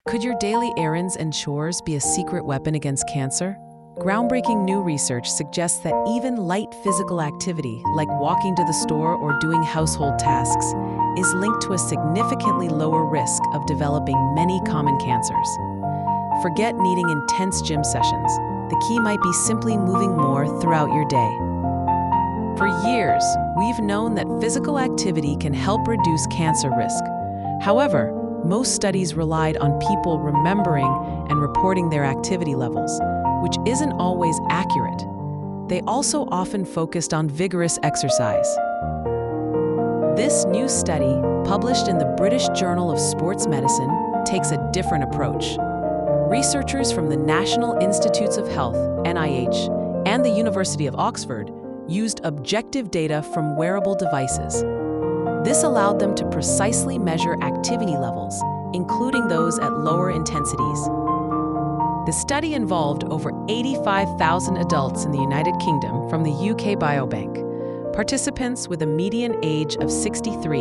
Could your daily errands and chores be a secret weapon against cancer? Groundbreaking new research suggests that even light physical activity, like walking to the store or doing household tasks, is linked to a significantly lower risk of developing many common cancers. Forget needing intense gym sessions. The key might be simply moving more throughout your day. For years, we've known that physical activity can help reduce cancer risk. However, most studies relied on people remembering and reporting their activity levels, which isn't always accurate. They also often focused on vigorous exercise. This new study, published in the British Journal of Sports Medicine, takes a different approach. Researchers from the National Institutes of Health, NIH, and the University of Oxford used objective data from wearable devices. This allowed them to precisely measure activity levels, including those at lower intensities. The study involved over 85,000 adults in the United Kingdom from the UK Biobank. Participants with a median age of 63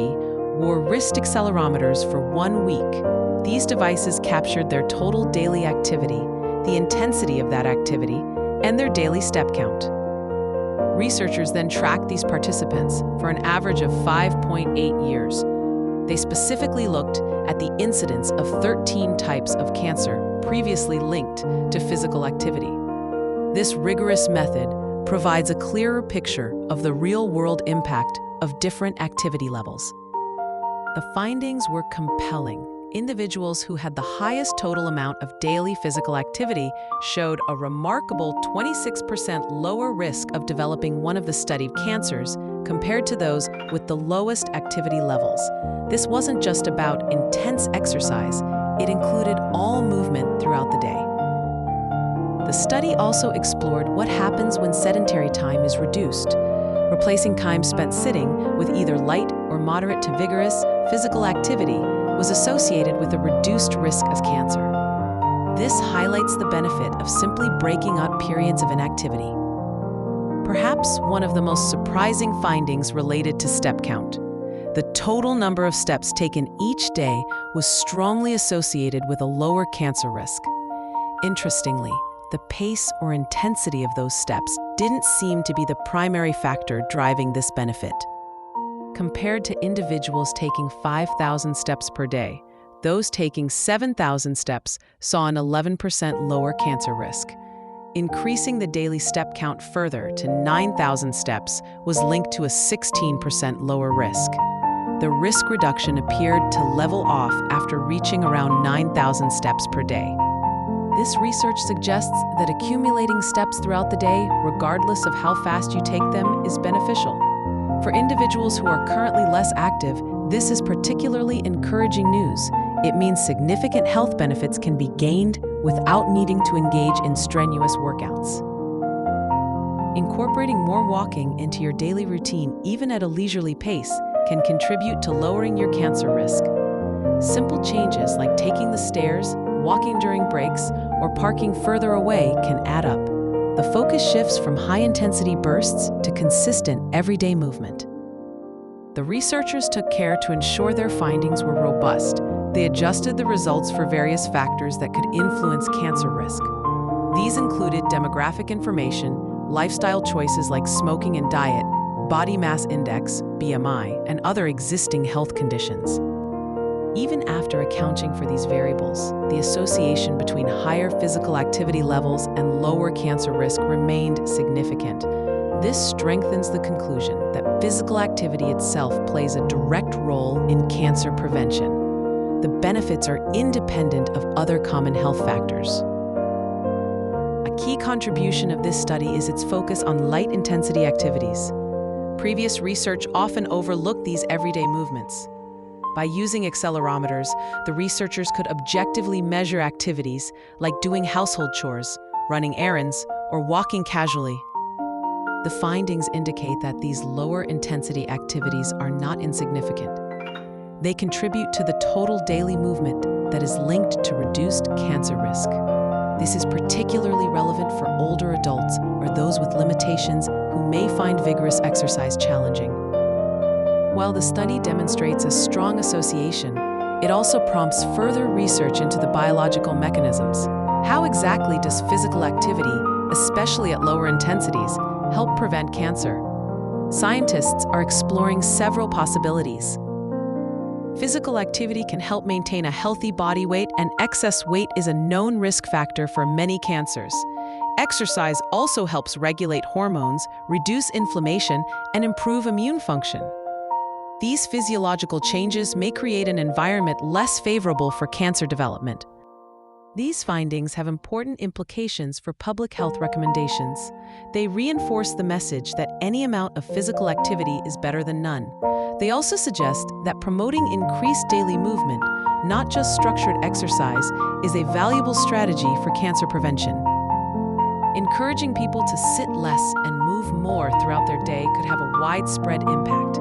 wore wrist accelerometers for 1 week. These devices captured their total daily activity, the intensity of that activity, and their daily step count. Researchers then tracked these participants for an average of 5.8 years. They specifically looked at the incidence of 13 types of cancer previously linked to physical activity. This rigorous method provides a clearer picture of the real-world impact of different activity levels. The findings were compelling. Individuals who had the highest total amount of daily physical activity showed a remarkable 26% lower risk of developing one of the studied cancers compared to those with the lowest activity levels. This wasn't just about intense exercise, it included all movement throughout the day. The study also explored what happens when sedentary time is reduced. Replacing time spent sitting with either light or moderate to vigorous physical activity was associated with a reduced risk of cancer. This highlights the benefit of simply breaking up periods of inactivity. Perhaps one of the most surprising findings related to step count. The total number of steps taken each day was strongly associated with a lower cancer risk. Interestingly, the pace or intensity of those steps didn't seem to be the primary factor driving this benefit. Compared to individuals taking 5,000 steps per day, those taking 7,000 steps saw an 11% lower cancer risk. Increasing the daily step count further to 9,000 steps was linked to a 16% lower risk. The risk reduction appeared to level off after reaching around 9,000 steps per day. This research suggests that accumulating steps throughout the day, regardless of how fast you take them, is beneficial. For individuals who are currently less active, this is particularly encouraging news. It means significant health benefits can be gained without needing to engage in strenuous workouts. Incorporating more walking into your daily routine, even at a leisurely pace, can contribute to lowering your cancer risk. Simple changes like taking the stairs, walking during breaks, or parking further away can add up. The focus shifts from high-intensity bursts to consistent, everyday movement. The researchers took care to ensure their findings were robust. They adjusted the results for various factors that could influence cancer risk. These included demographic information, lifestyle choices like smoking and diet, body mass index, BMI, and other existing health conditions. Even after accounting for these variables, the association between higher physical activity levels and lower cancer risk remained significant. This strengthens the conclusion that physical activity itself plays a direct role in cancer prevention. The benefits are independent of other common health factors. A key contribution of this study is its focus on light-intensity activities. Previous research often overlooked these everyday movements. By using accelerometers, the researchers could objectively measure activities like doing household chores, running errands, or walking casually. The findings indicate that these lower-intensity activities are not insignificant. They contribute to the total daily movement that is linked to reduced cancer risk. This is particularly relevant for older adults or those with limitations who may find vigorous exercise challenging. While the study demonstrates a strong association, It also prompts further research into the biological mechanisms. How exactly does physical activity, especially at lower intensities, help prevent cancer? Scientists are exploring several possibilities. Physical activity can help maintain a healthy body weight, and excess weight is a known risk factor for many cancers. Exercise also helps regulate hormones, reduce inflammation, and improve immune function. These physiological changes may create an environment less favorable for cancer development. These findings have important implications for public health recommendations. They reinforce the message that any amount of physical activity is better than none. They also suggest that promoting increased daily movement, not just structured exercise, is a valuable strategy for cancer prevention. Encouraging people to sit less and move more throughout their day could have a widespread impact.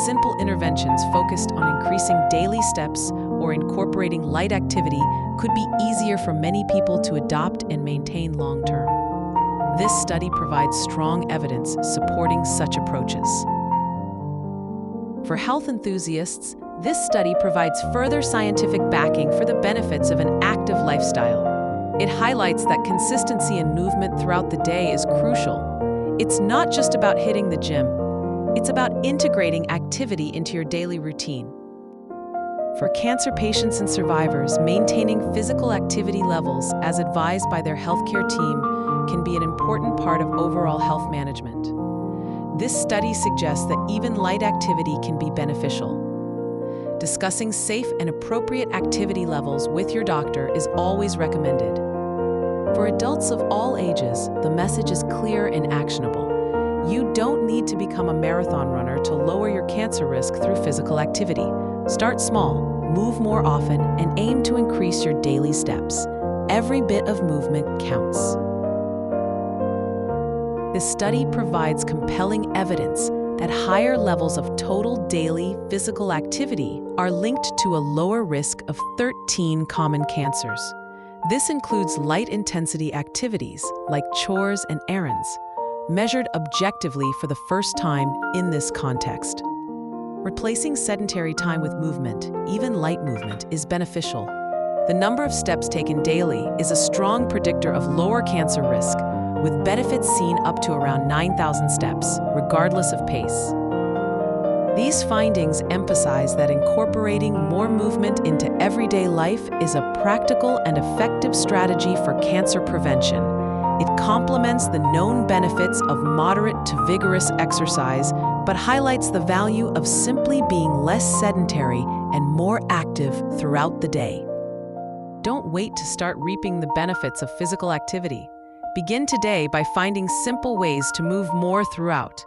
Simple interventions focused on increasing daily steps or incorporating light activity could be easier for many people to adopt and maintain long-term. This study provides strong evidence supporting such approaches. For health enthusiasts, this study provides further scientific backing for the benefits of an active lifestyle. It highlights that consistency in movement throughout the day is crucial. It's not just about hitting the gym. It's about integrating activity into your daily routine. For cancer patients and survivors, maintaining physical activity levels as advised by their healthcare team can be an important part of overall health management. This study suggests that even light activity can be beneficial. Discussing safe and appropriate activity levels with your doctor is always recommended. For adults of all ages, the message is clear and actionable. You don't need to become a marathon runner to lower your cancer risk through physical activity. Start small, move more often, and aim to increase your daily steps. Every bit of movement counts. This study provides compelling evidence that higher levels of total daily physical activity are linked to a lower risk of 13 common cancers. This includes light-intensity activities like chores and errands, measured objectively for the first time in this context. Replacing sedentary time with movement, even light movement, is beneficial. The number of steps taken daily is a strong predictor of lower cancer risk, with benefits seen up to around 9,000 steps, regardless of pace. These findings emphasize that incorporating more movement into everyday life is a practical and effective strategy for cancer prevention. It complements the known benefits of moderate to vigorous exercise, but highlights the value of simply being less sedentary and more active throughout the day. Don't wait to start reaping the benefits of physical activity. Begin today by finding simple ways to move more throughout.